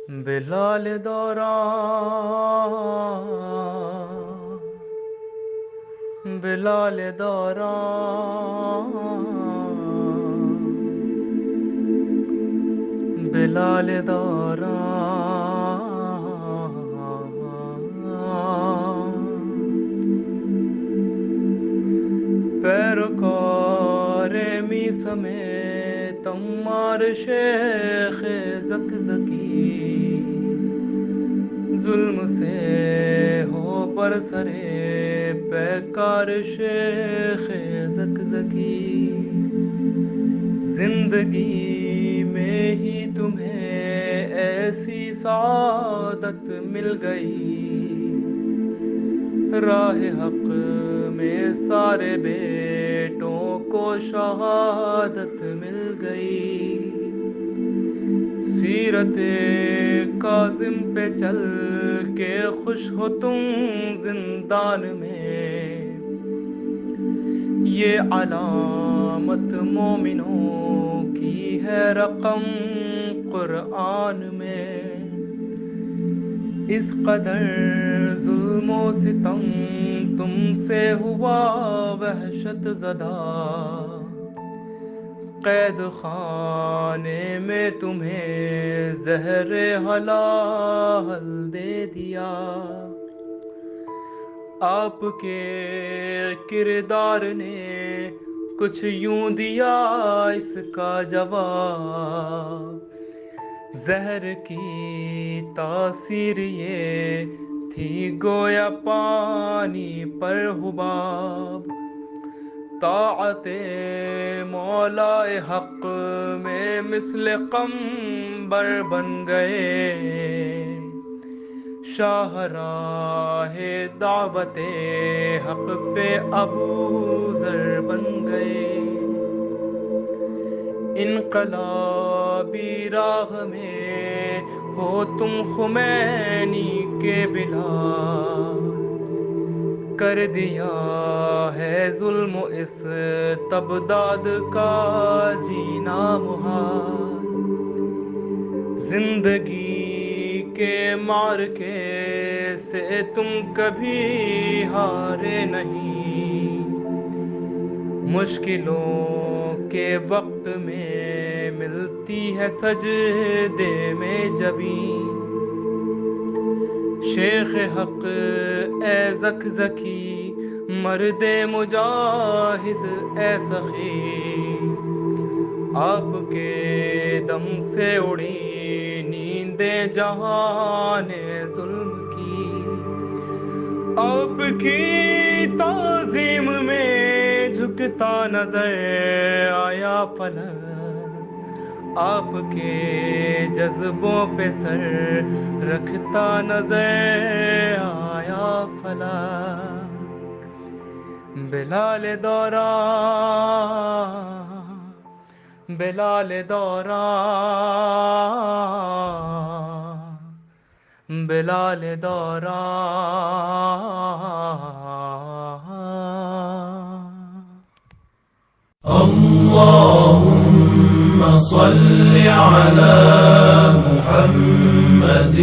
بلال دوران، بلال دوران، بلال دوران، پیروکار میس میں تمار شیخ زکزکی، ظلم سے ہو برسرے پیکار شیخ زکزکی، زندگی میں ہی تمہیں ایسی سعادت مل گئی، راہ حق میں سارے بیٹوں کو شہادت مل گئی، سیرت کاظم پہ چل کے خوش ہو تم زندان میں، یہ علامت مومنوں کی ہے رقم قرآن میں، اس قدر ظلم و ستم تم سے ہوا وحشت زدہ، قید خانے میں تمہیں زہر حلال دے دیا، آپ کے کردار نے کچھ یوں دیا اس کا جواب، زہر کی تاثیر یہ تھی گویا پانی پر حباب، طاعت مولا حق میں مثل قمبر بن گئے، شاہراہ دعوت حق پہ ابو ذر بن گئے، انقلابی راہ میں ہو تم خمینی کے بلال، کر دیا ہے ظلم و استبداد کا جینا محال، زندگی کے معرکے سے تم کبھی ہارے نہیں، مشکلوں کے وقت میں ملتی ہے سجدے میں جبیں، شیخ حق اے زکزکی مرد مجاہد اے سخی، آپ کے دم سے اڑی نیندیں جہان ظلم کی، آپ کی تعظیم میں جھکتا نظر آیا فلک، آپ کے جذبوں پہ سر رکھتا نظر آیا فلک، بلال دوران، بلال دوران، بلال دوران، اللهم صل على محمد